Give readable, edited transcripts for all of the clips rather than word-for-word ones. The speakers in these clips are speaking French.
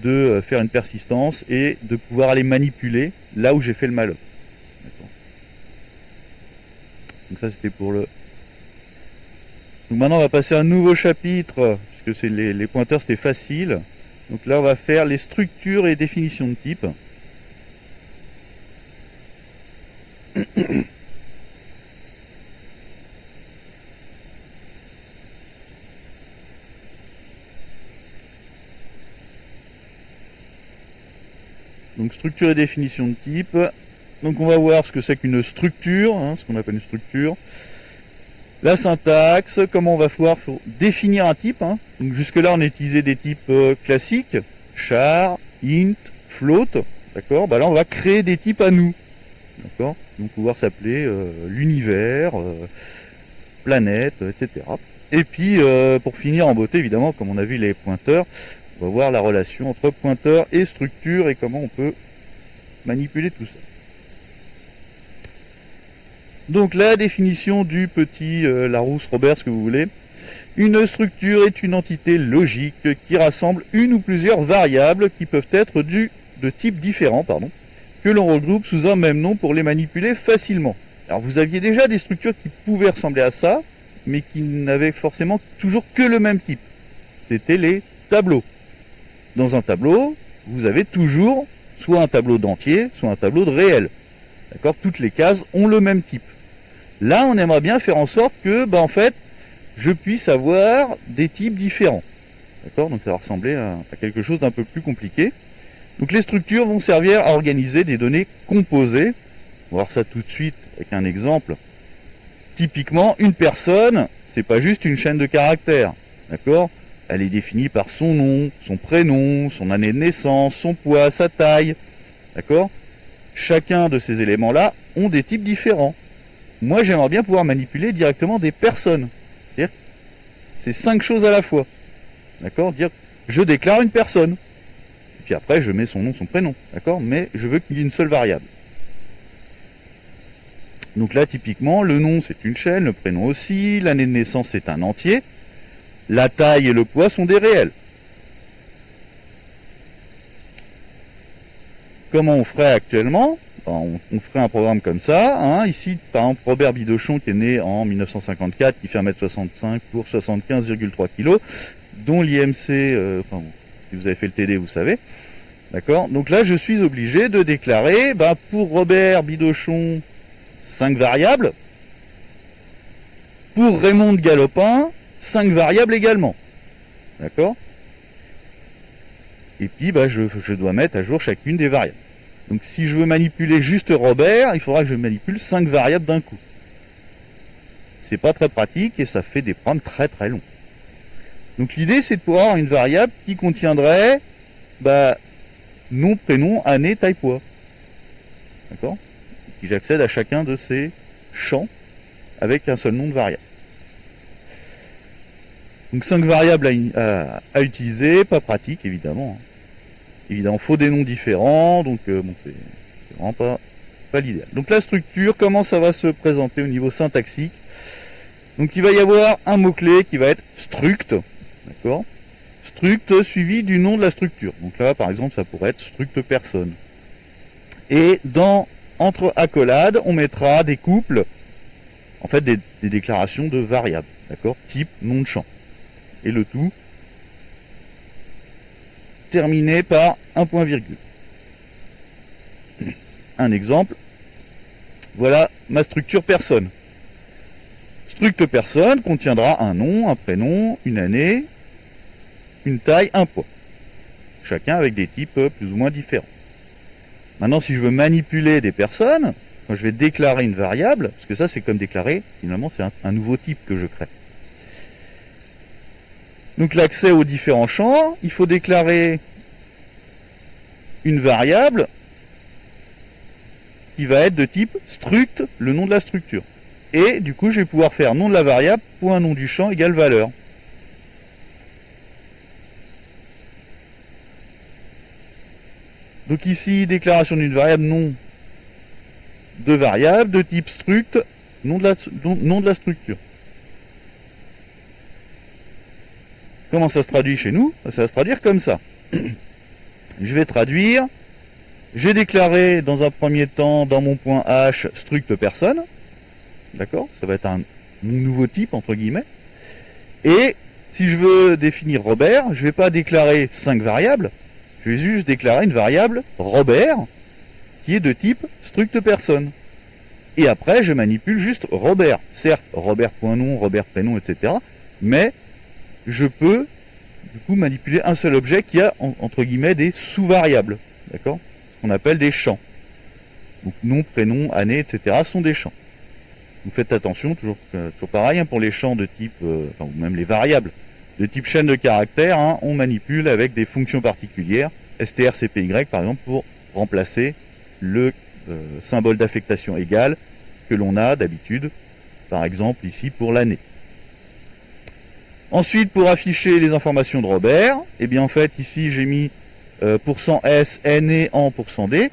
de faire une persistance et de pouvoir aller manipuler là où j'ai fait le malloc. Donc ça c'était pour le... Donc maintenant on va passer à un nouveau chapitre, puisque c'est les pointeurs c'était facile. Donc là on va faire les structures et définitions de type. Donc structure et définition de type. Donc on va voir ce que c'est qu'une structure, ce qu'on appelle une structure. La syntaxe, comment on va pouvoir définir un type. Donc jusque là on a utilisé des types classiques, char, int, float, d'accord. Là on va créer des types à nous, d'accord. Donc pouvoir s'appeler l'univers, planète, etc. Et puis pour finir en beauté, évidemment, comme on a vu les pointeurs, on va voir la relation entre pointeur et structure et comment on peut manipuler tout ça. Donc la définition du petit Larousse, Robert, ce que vous voulez. Une structure est une entité logique qui rassemble une ou plusieurs variables qui peuvent être de types différents, que l'on regroupe sous un même nom pour les manipuler facilement. Alors vous aviez déjà des structures qui pouvaient ressembler à ça, mais qui n'avaient forcément toujours que le même type. C'était les tableaux. Dans un tableau, vous avez toujours soit un tableau d'entier, soit un tableau de réel. D'accord ? Toutes les cases ont le même type. Là, on aimerait bien faire en sorte que, en fait, je puisse avoir des types différents. D'accord ? Donc ça va ressembler à quelque chose d'un peu plus compliqué. Donc les structures vont servir à organiser des données composées. On va voir ça tout de suite avec un exemple. Typiquement, une personne, c'est pas juste une chaîne de caractères. D'accord ? Elle est définie par son nom, son prénom, son année de naissance, son poids, sa taille. D'accord ? Chacun de ces éléments-là ont des types différents. Moi, j'aimerais bien pouvoir manipuler directement des personnes. C'est-à-dire, c'est 5 choses à la fois. D'accord ? Dire, je déclare une personne. Et puis après, je mets son nom, son prénom. D'accord ? Mais je veux qu'il y ait une seule variable. Donc là, typiquement, le nom, c'est une chaîne, le prénom aussi, l'année de naissance, c'est un entier. La taille et le poids sont des réels. Comment on ferait actuellement ? On ferait un programme comme ça. Ici, par exemple, Robert Bidochon, qui est né en 1954, qui fait 1m65 pour 75,3 kg, dont l'IMC, si vous avez fait le TD, vous savez. D'accord ? Donc là, je suis obligé de déclarer, pour Robert Bidochon, 5 variables. Pour Raymond de Galopin, 5 variables également. D'accord ? Et puis, je dois mettre à jour chacune des variables. Donc si je veux manipuler juste Robert, il faudra que je manipule 5 variables d'un coup. C'est pas très pratique et ça fait des programmes très très longs. Donc l'idée c'est de pouvoir avoir une variable qui contiendrait nom, prénom, année, taille, poids. D'accord ? Et puis j'accède à chacun de ces champs avec un seul nom de variable. Donc 5 variables à utiliser, pas pratique évidemment. Évidemment, il faut des noms différents, donc c'est vraiment pas l'idéal. Donc la structure, comment ça va se présenter au niveau syntaxique ? Donc il va y avoir un mot-clé qui va être struct, d'accord ? Struct suivi du nom de la structure. Donc là, par exemple, ça pourrait être struct personne. Et entre accolades, on mettra des couples, en fait des déclarations de variables, d'accord ? Type, nom de champ. Et le tout terminé par un point virgule. Un exemple, voilà ma structure personne. Struct personne contiendra un nom, un prénom, une année, une taille, un poids. Chacun avec des types plus ou moins différents. Maintenant, si je veux manipuler des personnes, quand je vais déclarer une variable, parce que ça c'est comme déclarer, finalement c'est un nouveau type que je crée. Donc l'accès aux différents champs, il faut déclarer une variable qui va être de type struct, le nom de la structure. Et du coup, je vais pouvoir faire nom de la variable, point nom du champ égale valeur. Donc ici, déclaration d'une variable, nom de variable de type struct, nom de la structure. Comment ça se traduit chez nous ? Ça va se traduire comme ça. Je vais traduire. J'ai déclaré dans un premier temps dans mon point H struct personne. D'accord? Ça va être mon nouveau type entre guillemets. Et si je veux définir Robert, je ne vais pas déclarer 5 variables. Je vais juste déclarer une variable Robert qui est de type struct personne. Et après, je manipule juste Robert. Certes, Robert.nom, Robert prénom, etc. Mais je peux du coup manipuler un seul objet qui a entre guillemets des sous-variables. D'accord? Ce qu'on appelle des champs. Donc nom, prénom, année, etc. sont des champs. Vous faites attention, toujours pareil, hein, pour les champs de type, ou même les variables de type chaîne de caractères, hein, on manipule avec des fonctions particulières, strcpy par exemple, pour remplacer le symbole d'affectation égal que l'on a d'habitude, par exemple ici pour l'année. Ensuite, pour afficher les informations de Robert, eh bien en fait ici j'ai mis %s année en %d.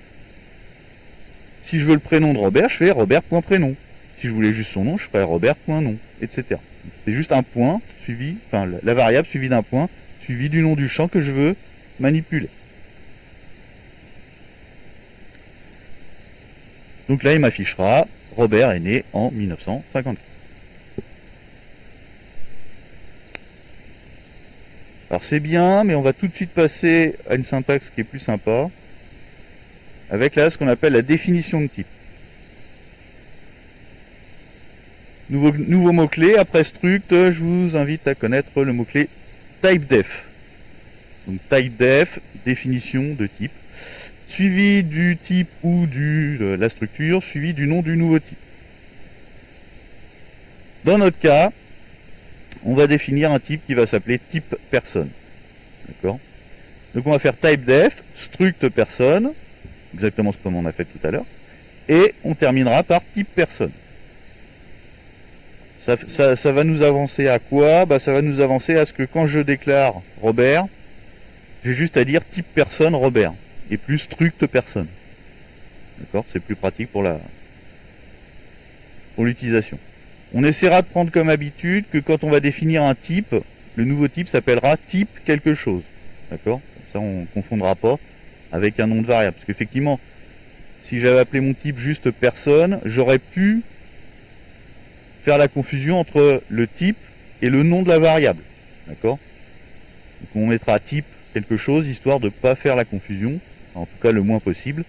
Si je veux le prénom de Robert, je fais Robert.prénom. Si je voulais juste son nom, je ferais Robert.nom, etc. C'est juste un point suivi, enfin la variable suivie d'un point, suivi du nom du champ que je veux manipuler. Donc là, il m'affichera Robert est né en 1954. Alors c'est bien, mais on va tout de suite passer à une syntaxe qui est plus sympa, avec là ce qu'on appelle la définition de type. Nouveau mot-clé, après struct, je vous invite à connaître le mot-clé typedef. Donc typedef, définition de type, suivi du type ou de la structure, suivi du nom du nouveau type. Dans notre cas, on va définir un type qui va s'appeler type personne. D'accord? Donc on va faire typedef, struct personne, exactement comme on a fait tout à l'heure, et on terminera par type personne. Ça va nous avancer à quoi? Ça va nous avancer à ce que quand je déclare Robert, j'ai juste à dire type personne Robert, et plus struct personne. D'accord? C'est plus pratique pour l'utilisation. On essaiera de prendre comme habitude que quand on va définir un type, le nouveau type s'appellera type quelque chose. D'accord? Comme ça on ne confondra pas avec un nom de variable. Parce qu'effectivement, si j'avais appelé mon type juste personne, j'aurais pu faire la confusion entre le type et le nom de la variable. D'accord? Donc on mettra type quelque chose histoire de ne pas faire la confusion, en tout cas le moins possible.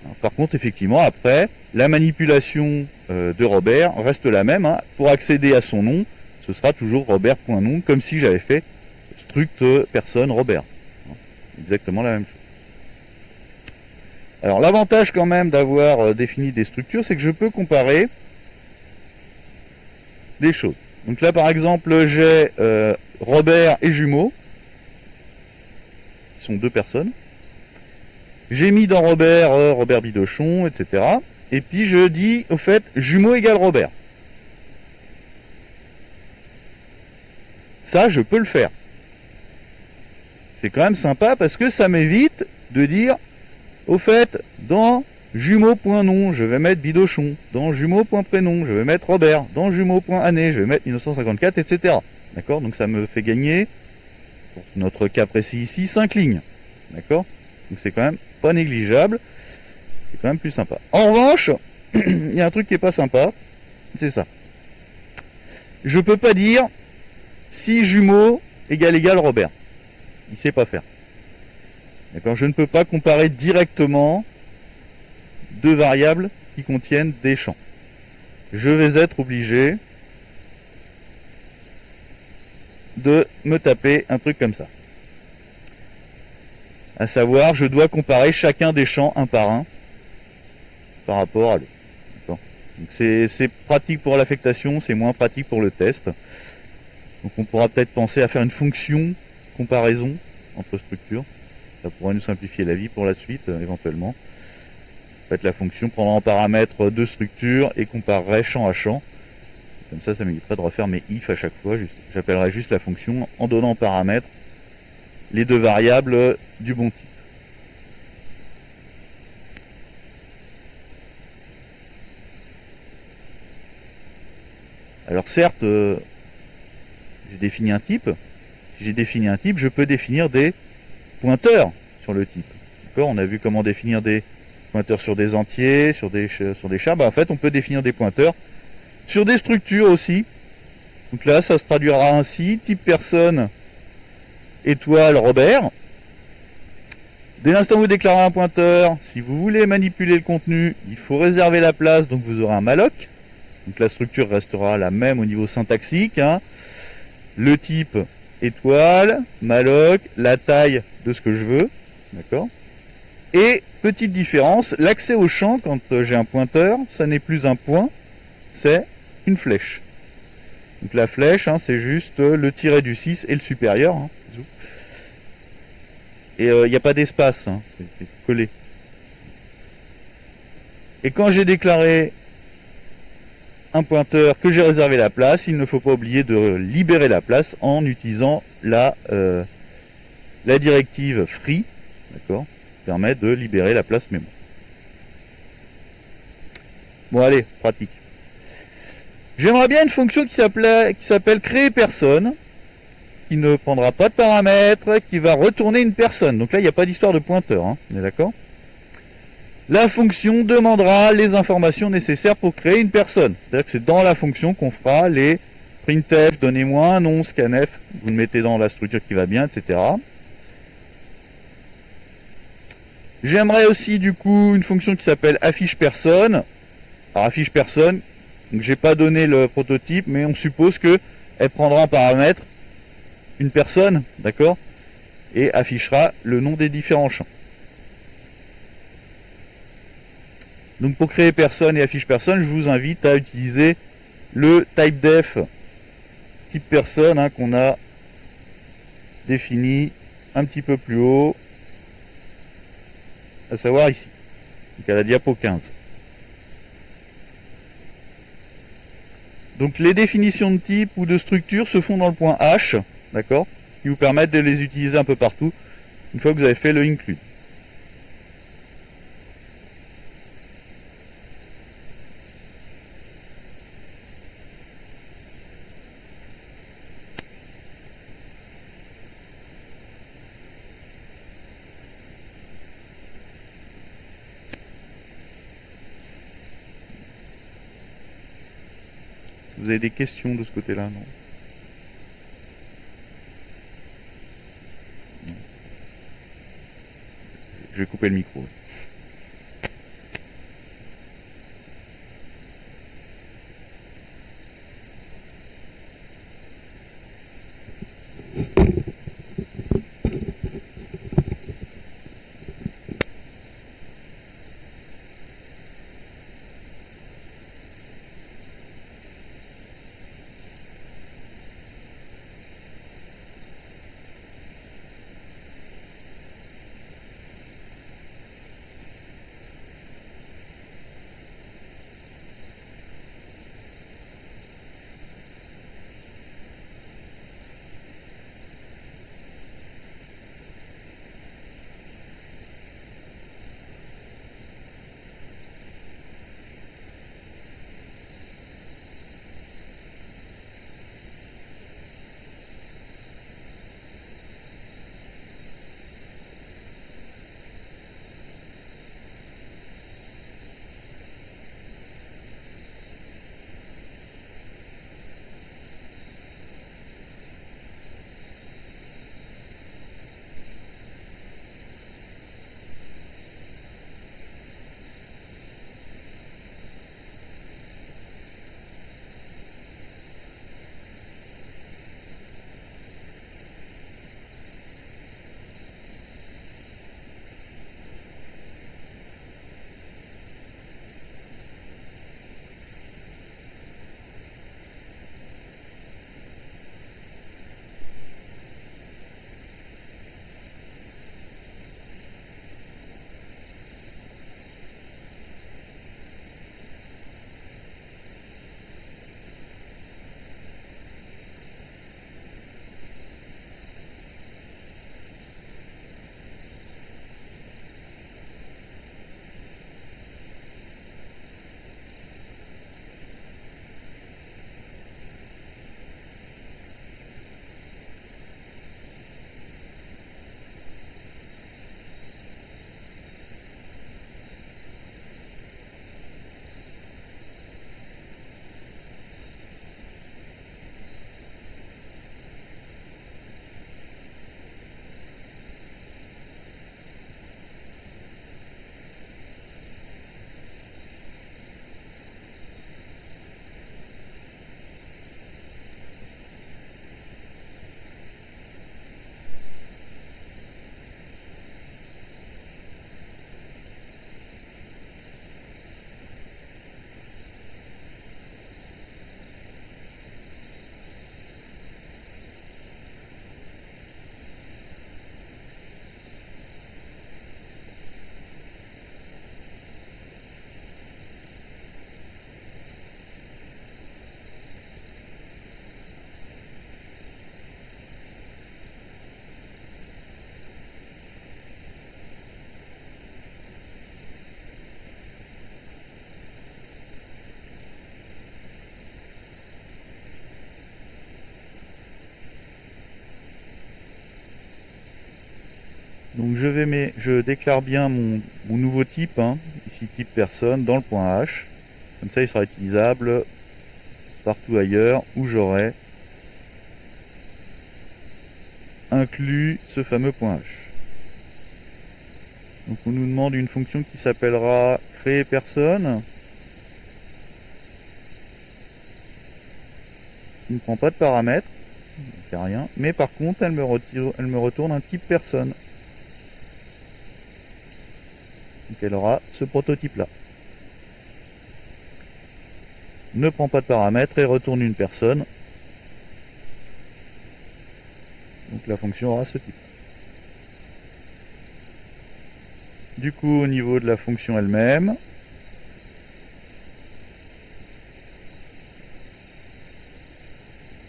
Alors, par contre, effectivement, après, la manipulation de Robert reste la même. Hein. Pour accéder à son nom, ce sera toujours Robert.nom, comme si j'avais fait struct personne Robert. Exactement la même chose. Alors l'avantage quand même d'avoir défini des structures, c'est que je peux comparer des choses. Donc là par exemple j'ai Robert et jumeaux, qui sont deux personnes. J'ai mis dans Robert Robert Bidochon, etc. Et puis je dis au fait jumeaux égale Robert. Ça je peux le faire. C'est quand même sympa parce que ça m'évite de dire au fait dans jumeaux.nom, je vais mettre Bidochon. Dans jumeaux.prénom, je vais mettre Robert. Dans jumeaux.année, je vais mettre 1954, etc. D'accord? Donc ça me fait gagner, pour notre cas précis ici, 5 lignes. D'accord? Donc c'est quand même pas négligeable. C'est quand même plus sympa. En revanche, il y a un truc qui est pas sympa. C'est ça. Je peux pas dire si jumeaux égale Robert. Il sait pas faire. D'accord? Je ne peux pas comparer directement deux variables qui contiennent des champs. Je vais être obligé de me taper un truc comme ça. À savoir, je dois comparer chacun des champs un par un par rapport à l'autre. Donc c'est pratique pour l'affectation, c'est moins pratique pour le test. Donc on pourra peut-être penser à faire une fonction comparaison entre structures. Ça pourrait nous simplifier la vie pour la suite, éventuellement. En fait, la fonction prendra en paramètre deux structures et comparerait champ à champ. Comme ça m'éviterait de refaire mes if à chaque fois. J'appellerai juste la fonction en donnant en paramètre les deux variables du bon type. Alors certes, j'ai défini un type. Si j'ai défini un type, je peux définir des pointeurs sur le type. D'accord, on a vu comment définir des pointeurs sur des entiers, sur des chars. Bah, en fait, on peut définir des pointeurs sur des structures aussi. Donc là, ça se traduira ainsi, type personne, étoile, Robert. Dès l'instant où vous déclarez un pointeur, si vous voulez manipuler le contenu, il faut réserver la place, donc vous aurez un malloc. Donc la structure restera la même au niveau syntaxique. Le type étoile, malloc, la taille de ce que je veux. D'accord. Et petite différence, l'accès au champ, quand j'ai un pointeur, ça n'est plus un point, c'est une flèche. Donc la flèche, c'est juste le tiret du 6 et le supérieur. Et il n'y a pas d'espace, c'est collé. Et quand j'ai déclaré un pointeur, que j'ai réservé la place, il ne faut pas oublier de libérer la place en utilisant la directive free, d'accord, qui permet de libérer la place mémoire. Bon allez, pratique. J'aimerais bien une fonction qui s'appelle créer personne, qui ne prendra pas de paramètres, qui va retourner une personne. Donc là, il n'y a pas d'histoire de pointeur, on est d'accord? La fonction demandera les informations nécessaires pour créer une personne. C'est-à-dire que c'est dans la fonction qu'on fera les printf, donnez-moi un nom, scanf, vous le mettez dans la structure qui va bien, etc. J'aimerais aussi du coup une fonction qui s'appelle affiche personne. Alors affiche personne, donc j'ai pas donné le prototype, mais on suppose que elle prendra en paramètre une personne, d'accord, et affichera le nom des différents champs. Donc pour créer personne et affiche personne, je vous invite à utiliser le typedef type personne qu'on a défini un petit peu plus haut, à savoir ici, donc à la diapo 15. Donc les définitions de type ou de structure se font dans le point H, d'accord, qui vous permettent de les utiliser un peu partout une fois que vous avez fait le include. Vous avez des questions de ce côté-là, non? Je vais couper le micro. Donc je déclare bien mon nouveau type, hein, ici type personne, dans le point H. Comme ça il sera utilisable partout ailleurs où j'aurai inclus ce fameux point H. Donc on nous demande une fonction qui s'appellera créer personne, qui ne prend pas de paramètres, ne fait rien, mais par contre elle me retourne un type personne. Donc elle aura ce prototype là. Ne prend pas de paramètres et retourne une personne. Donc la fonction aura ce type. Du coup, au niveau de la fonction elle-même,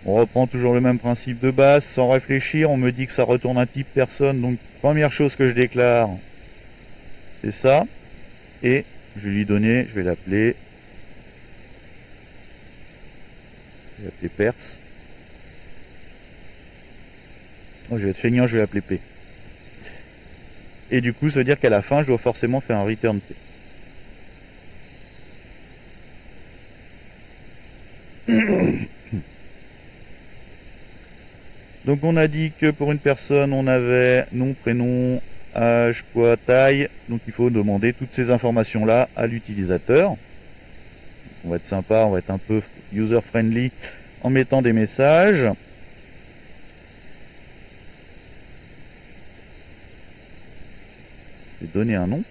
on reprend toujours le même principe de base, sans réfléchir. On me dit que ça retourne un type personne, donc première chose que je déclare, c'est ça. Et je vais lui donner, je vais l'appeler Perse. Oh, je vais être feignant, je vais l'appeler P. Et du coup, ça veut dire qu'à la fin, je dois forcément faire un return P. Donc on a dit que pour une personne, on avait nom, prénom, âge, poids, taille. Donc il faut demander toutes ces informations-là à l'utilisateur. On va être sympa, on va être un peu user-friendly en mettant des messages. Je vais donner un nom.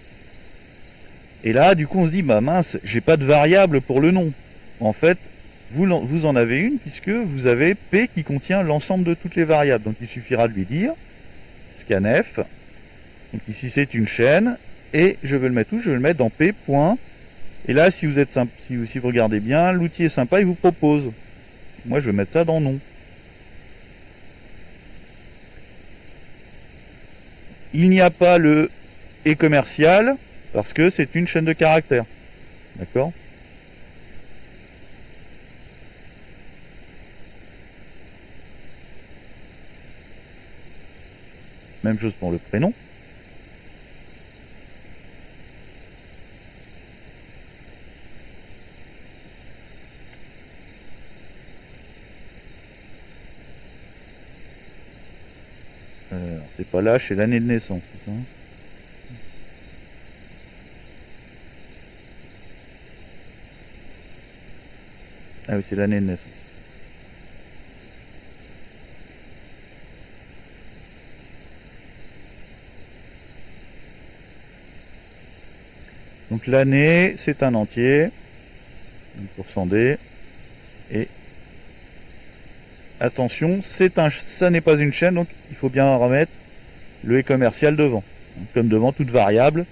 Et là, du coup, on se dit, bah mince, j'ai pas de variable pour le nom. En fait, vous en avez une puisque vous avez P qui contient l'ensemble de toutes les variables. Donc il suffira de lui dire scanf. Donc ici c'est une chaîne et je veux le mettre où? Je veux le mettre dans P. Et là, si vous êtes simple, si vous regardez bien, l'outil est sympa, il vous propose. Moi, je vais mettre ça dans nom. Il n'y a pas le et commercial parce que c'est une chaîne de caractères. D'accord? Même chose pour le prénom. C'est pas l'âge, c'est l'année de naissance, c'est ça? Ah oui, c'est l'année de naissance. Donc l'année, c'est un entier, %d, et attention, ça n'est pas une chaîne, donc il faut bien remettre le et commercial devant, comme devant toute variable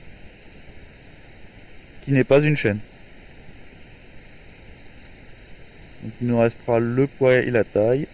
qui n'est pas une chaîne. Donc il nous restera le poids et la taille.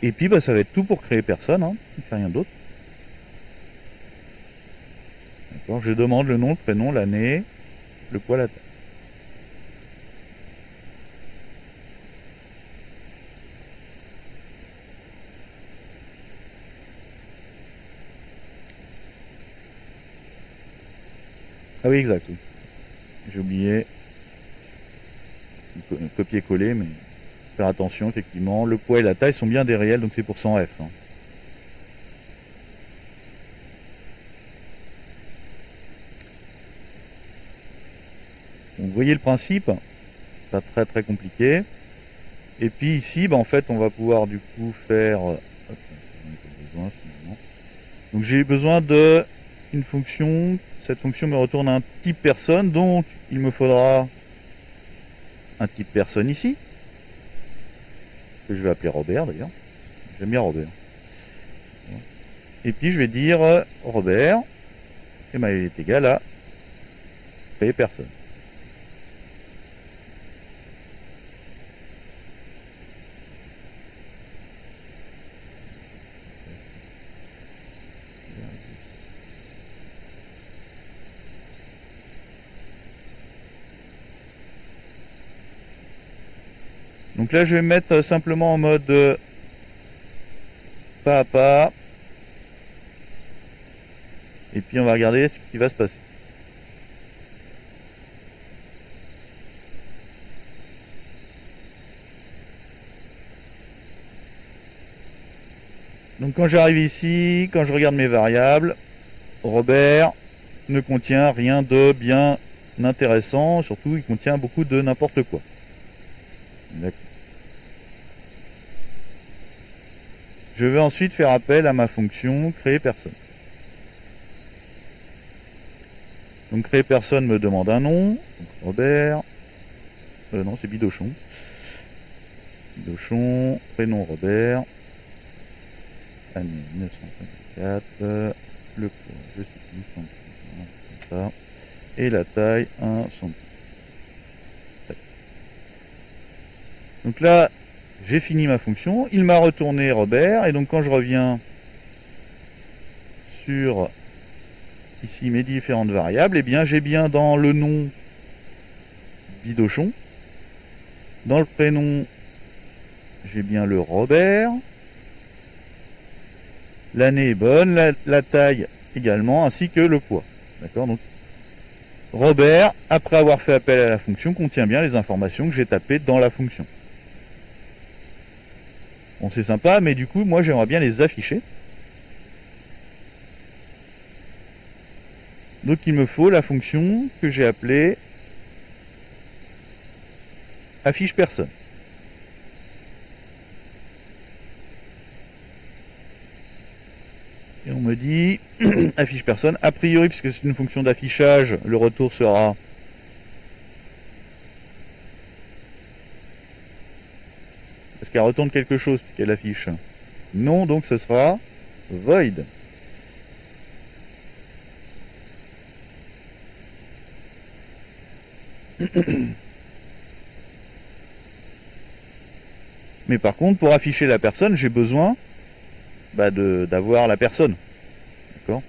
Et puis bah, ça va être tout pour créer personne, hein. Il ne fait rien d'autre. D'accord, je demande le nom, le prénom, l'année, le poids, la taille. Ah oui, exact. Oui. J'ai oublié copier-coller, mais faire attention, effectivement. Le poids et la taille sont bien des réels, donc c'est pour 100 F. Hein. Donc, vous voyez le principe, pas très très compliqué. Et puis ici, bah, en fait, on va pouvoir du coup faire... Donc j'ai besoin de une fonction. Cette fonction me retourne un type personne, donc il me faudra un type personne ici, que je vais appeler Robert d'ailleurs. J'aime bien Robert. Et puis je vais dire Robert. et ben, il est égal à créer personne. Donc là, je vais mettre simplement en mode pas à pas. Et puis on va regarder ce qui va se passer. Donc quand j'arrive ici, quand je regarde mes variables, Robert ne contient rien de bien intéressant, surtout il contient beaucoup de n'importe quoi. Je vais ensuite faire appel à ma fonction créer personne. Donc créer personne me demande un nom, donc Robert, non c'est Bidochon. Bidochon, prénom Robert, année 1954, le poids, je sais plus, comme ça, et la taille 1 cm. Donc là, j'ai fini ma fonction, il m'a retourné Robert, et donc quand je reviens sur ici mes différentes variables, et bien j'ai bien dans le nom Bidochon, dans le prénom j'ai bien le Robert, l'année est bonne, la taille également, ainsi que le poids. D'accord, donc Robert, après avoir fait appel à la fonction, contient bien les informations que j'ai tapées dans la fonction. Bon, c'est sympa, mais du coup, moi j'aimerais bien les afficher. Donc il me faut la fonction que j'ai appelée affiche personne. Et on me dit affiche personne. A priori, puisque c'est une fonction d'affichage, le retour sera est-ce qu'elle retourne quelque chose puisqu'elle affiche? Non, donc ce sera void. Mais par contre, pour afficher la personne, j'ai besoin d'avoir la personne. D'accord?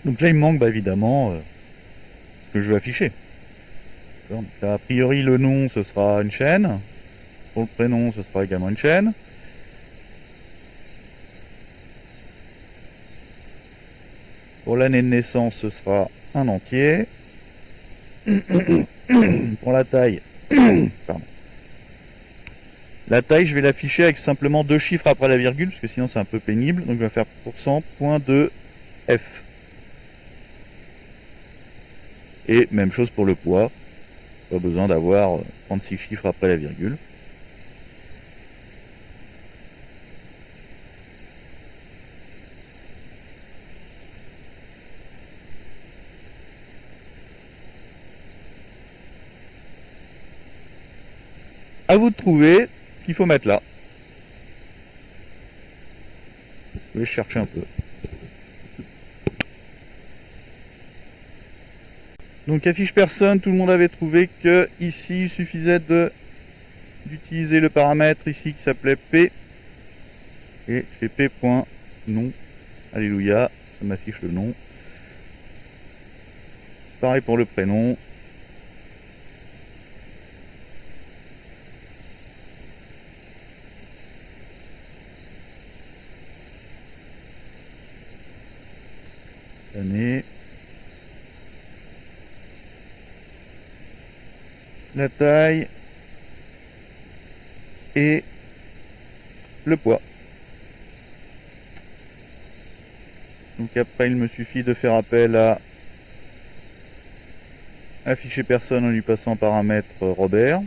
Donc là, il me manque évidemment ce que je veux afficher. Donc, a priori, le nom, ce sera une chaîne. Pour le prénom, ce sera également une chaîne. Pour l'année de naissance, ce sera un entier. Pour la taille, pardon. La taille, je vais l'afficher avec simplement 2 chiffres après la virgule, parce que sinon c'est un peu pénible. Donc je vais faire %.2f. Et même chose pour le poids. Pas besoin d'avoir 36 chiffres après la virgule. À vous de trouver ce qu'il faut mettre là. Je vais chercher un peu. Donc affiche personne, tout le monde avait trouvé que ici il suffisait d'utiliser le paramètre ici qui s'appelait P et je fais p.nom. Alléluia, ça m'affiche le nom. Pareil pour le prénom. L'année. La taille. Et le poids. Donc après il me suffit de faire appel à afficher personne en lui passant en paramètre Robert.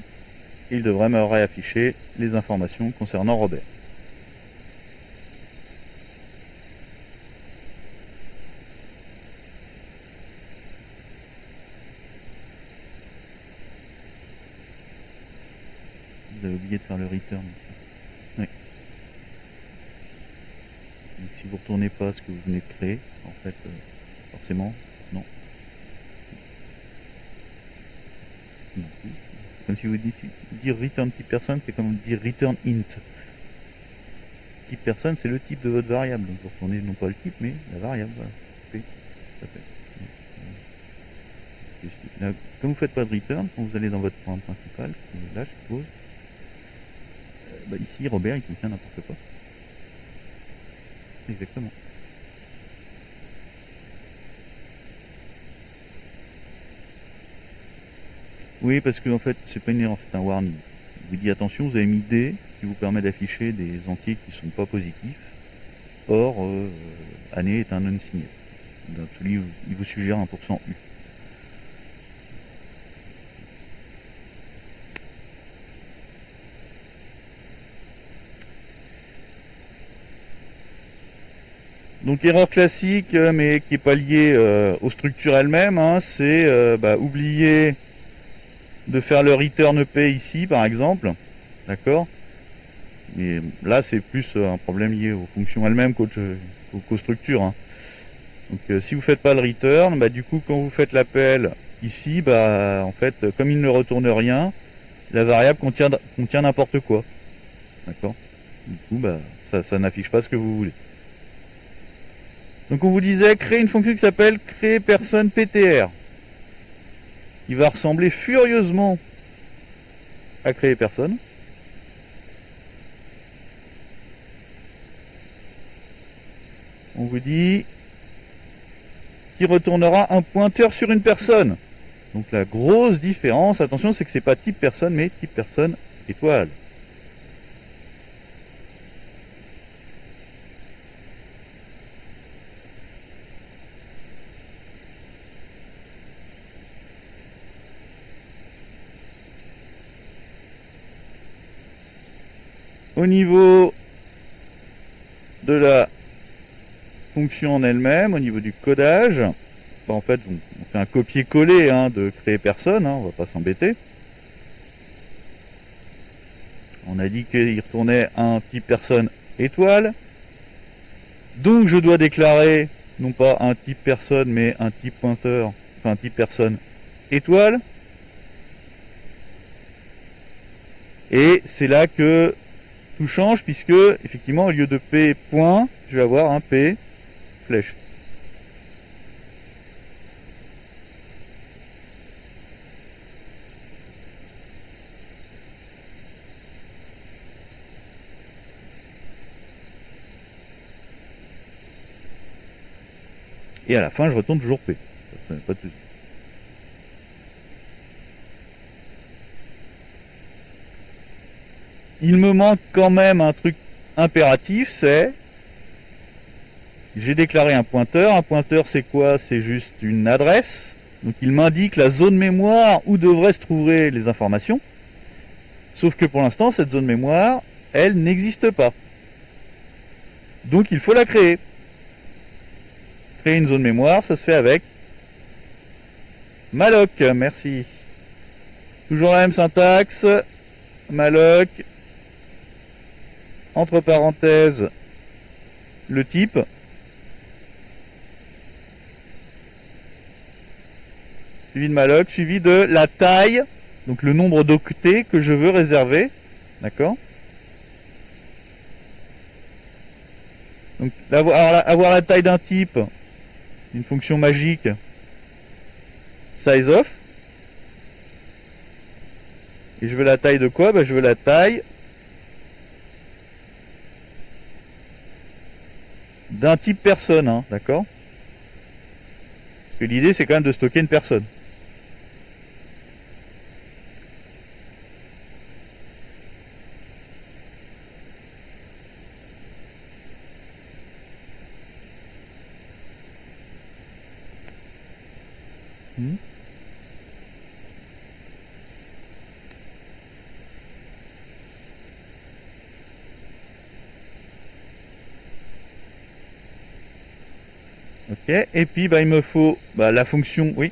Il devrait me réafficher les informations concernant Robert. Vous avez oublié de faire le return. Oui. Donc, si vous ne retournez pas ce que vous venez de créer, en fait, forcément, non. Non. Comme si vous dire return type personne, c'est comme dire return int. Type personne, c'est le type de votre variable. Donc vous retournez non pas le type, mais la variable. Voilà. Oui, tout à fait. Là, comme vous ne faites pas de return, quand vous allez dans votre programme principal, là je suppose, ici Robert il contient n'importe quoi. Exactement. Oui, parce que en fait c'est pas une erreur, c'est un warning. Il vous dit attention, vous avez mis D qui vous permet d'afficher des entiers qui sont pas positifs. Or, année est un non signé. Dans tout livre, il vous suggère 1% U. Donc erreur classique, mais qui n'est pas liée aux structures elles-mêmes, hein, c'est oublier de faire le return P ici par exemple, d'accord. Mais là c'est plus un problème lié aux fonctions elles-mêmes qu'aux structures. Hein. Donc si vous faites pas le return, du coup quand vous faites l'appel ici, en fait comme il ne retourne rien, la variable contient n'importe quoi, d'accord. Du coup ça n'affiche pas ce que vous voulez. Donc on vous disait créer une fonction qui s'appelle créer personne PTR. Il va ressembler furieusement à créer personne. On vous dit qu'il retournera un pointeur sur une personne. Donc la grosse différence, attention, c'est que c'est pas type personne, mais type personne étoile. Au niveau de la fonction en elle-même, au niveau du codage, en fait, on fait un copier-coller de créer personne, on va pas s'embêter. On a dit qu'il retournait un type personne étoile. Donc je dois déclarer non pas un type personne, mais un type pointeur, enfin un type personne étoile. Et c'est là que tout change, puisque effectivement au lieu de P point, je vais avoir un P flèche. Et à la fin je retourne toujours P. Pas de souci. Il me manque quand même un truc impératif, c'est j'ai déclaré un pointeur. Un pointeur c'est quoi? C'est juste une adresse. Donc il m'indique la zone mémoire où devraient se trouver les informations. Sauf que pour l'instant cette zone mémoire, elle n'existe pas. Donc il faut la créer. Créer une zone mémoire, ça se fait avec malloc, merci. Toujours la même syntaxe, malloc, entre parenthèses, le type, suivi de malloc, suivi de la taille, donc le nombre d'octets que je veux réserver, d'accord. Donc avoir la taille d'un type, une fonction magique, sizeOf. Et je veux la taille de quoi? Je veux la taille d'un type personne, hein, d'accord? Parce que l'idée c'est quand même de stocker une personne. Hmm. Ok, et puis il me faut la fonction, oui.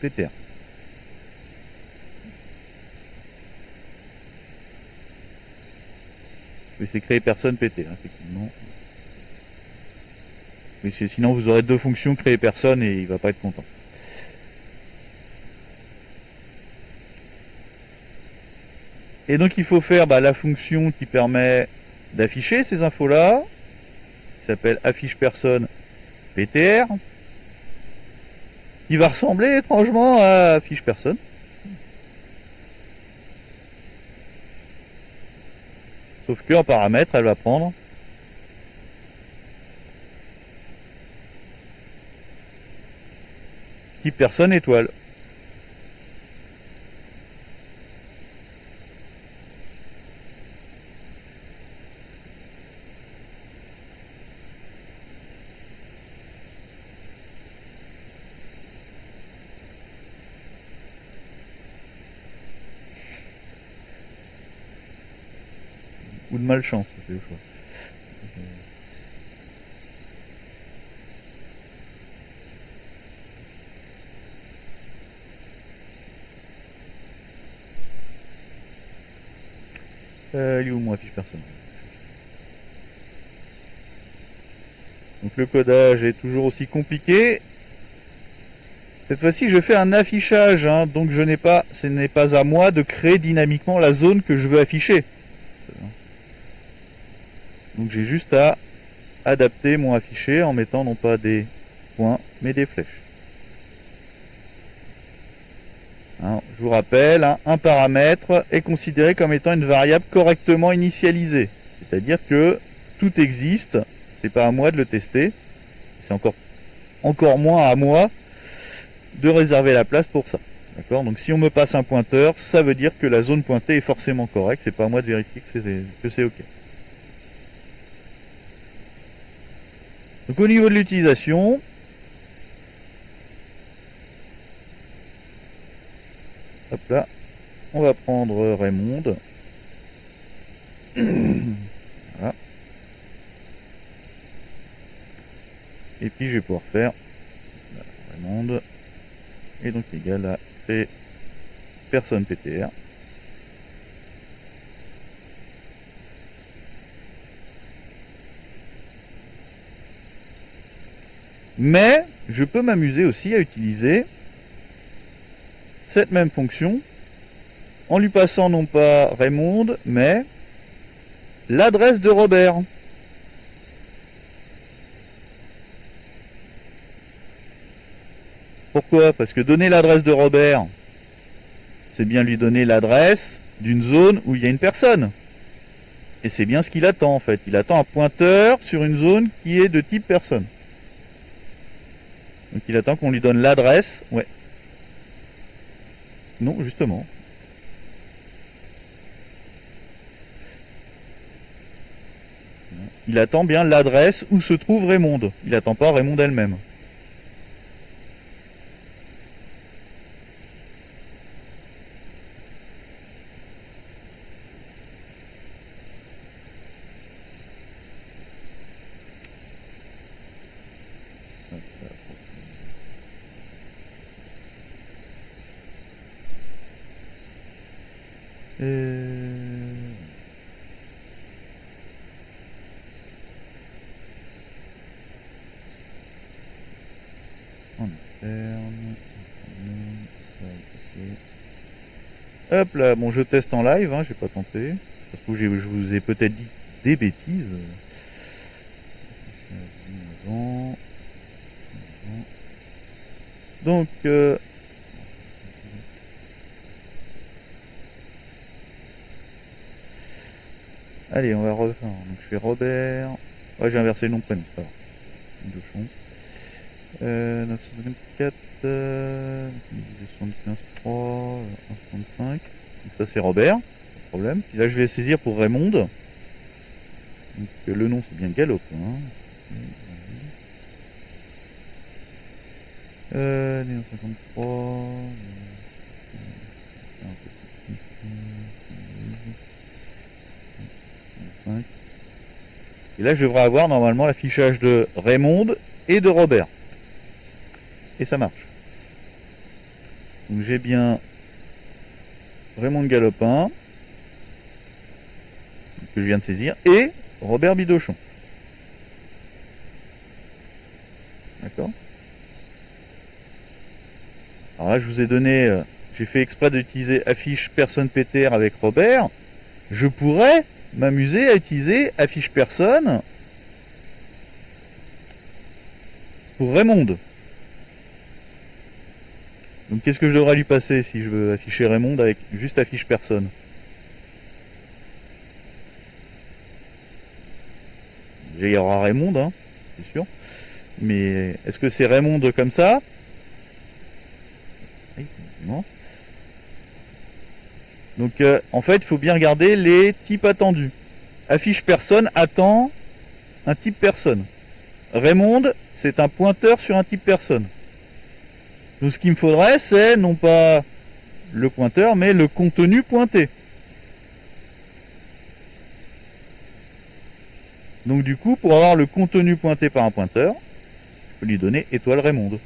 PTR. Oui, c'est créer personne PT, hein, effectivement. Mais sinon vous aurez deux fonctions créer personne et il va pas être content. Et donc il faut faire la fonction qui permet d'afficher ces infos-là, qui s'appelle affiche personne PTR, qui va ressembler étrangement à affiche personne. Sauf que en paramètre, elle va prendre type personne étoile. Ou de malchance, c'est le choix. Il est où mon affiche personne? Donc le codage est toujours aussi compliqué. Cette fois-ci, je fais un affichage, hein, donc ce n'est pas à moi de créer dynamiquement la zone que je veux afficher. Donc j'ai juste à adapter mon affiché en mettant non pas des points, mais des flèches. Hein, je vous rappelle, hein, un paramètre est considéré comme étant une variable correctement initialisée. C'est-à-dire que tout existe, c'est pas à moi de le tester, c'est encore moins à moi de réserver la place pour ça. D'accord? Donc si on me passe un pointeur, ça veut dire que la zone pointée est forcément correcte, c'est pas à moi de vérifier que c'est OK. Donc au niveau de l'utilisation, hop là, on va prendre Raymond. Voilà. Et puis je vais pouvoir faire Raymond. Et donc égal à créer personne PTR. Mais je peux m'amuser aussi à utiliser cette même fonction en lui passant non pas Raymond, mais l'adresse de Robert. Pourquoi? Parce que donner l'adresse de Robert, c'est bien lui donner l'adresse d'une zone où il y a une personne. Et c'est bien ce qu'il attend en fait. Il attend un pointeur sur une zone qui est de type personne. Donc il attend qu'on lui donne l'adresse. Ouais. Non, justement. Il attend bien l'adresse où se trouve Raymond. Il attend pas Raymond elle-même. En externe. Hop là, bon je teste en live, hein, j'ai pas tenté. Parce que je vous ai peut-être dit des bêtises. Donc allez, on va refaire. Donc je fais Robert. Ouais, j'ai inversé le nom prénom, c'est pas grave. 954, 75, 3, 165. Donc ça c'est Robert, pas de problème. Puis là je vais saisir pour Raymond. Donc le nom c'est bien Galopin. Néo 53. Et là je devrais avoir normalement l'affichage de Raymond et de Robert. Et ça marche. Donc j'ai bien Raymond Galopin que je viens de saisir et Robert Bidochon. D'accord. Alors là je vous ai donné, j'ai fait exprès d'utiliser affiche personne PTR avec Robert. Je pourrais m'amuser à utiliser affiche personne pour Raymond. Donc qu'est-ce que je devrais lui passer si je veux afficher Raymond avec juste affiche personne? Il y aura Raymond, hein, c'est sûr. Mais est-ce que c'est Raymond comme ça? Oui, non. Donc en fait, il faut bien regarder les types attendus. Affiche personne attend un type personne. Raymond, c'est un pointeur sur un type personne. Donc ce qu'il me faudrait, c'est non pas le pointeur, mais le contenu pointé. Donc du coup, pour avoir le contenu pointé par un pointeur, je peux lui donner étoile Raymond.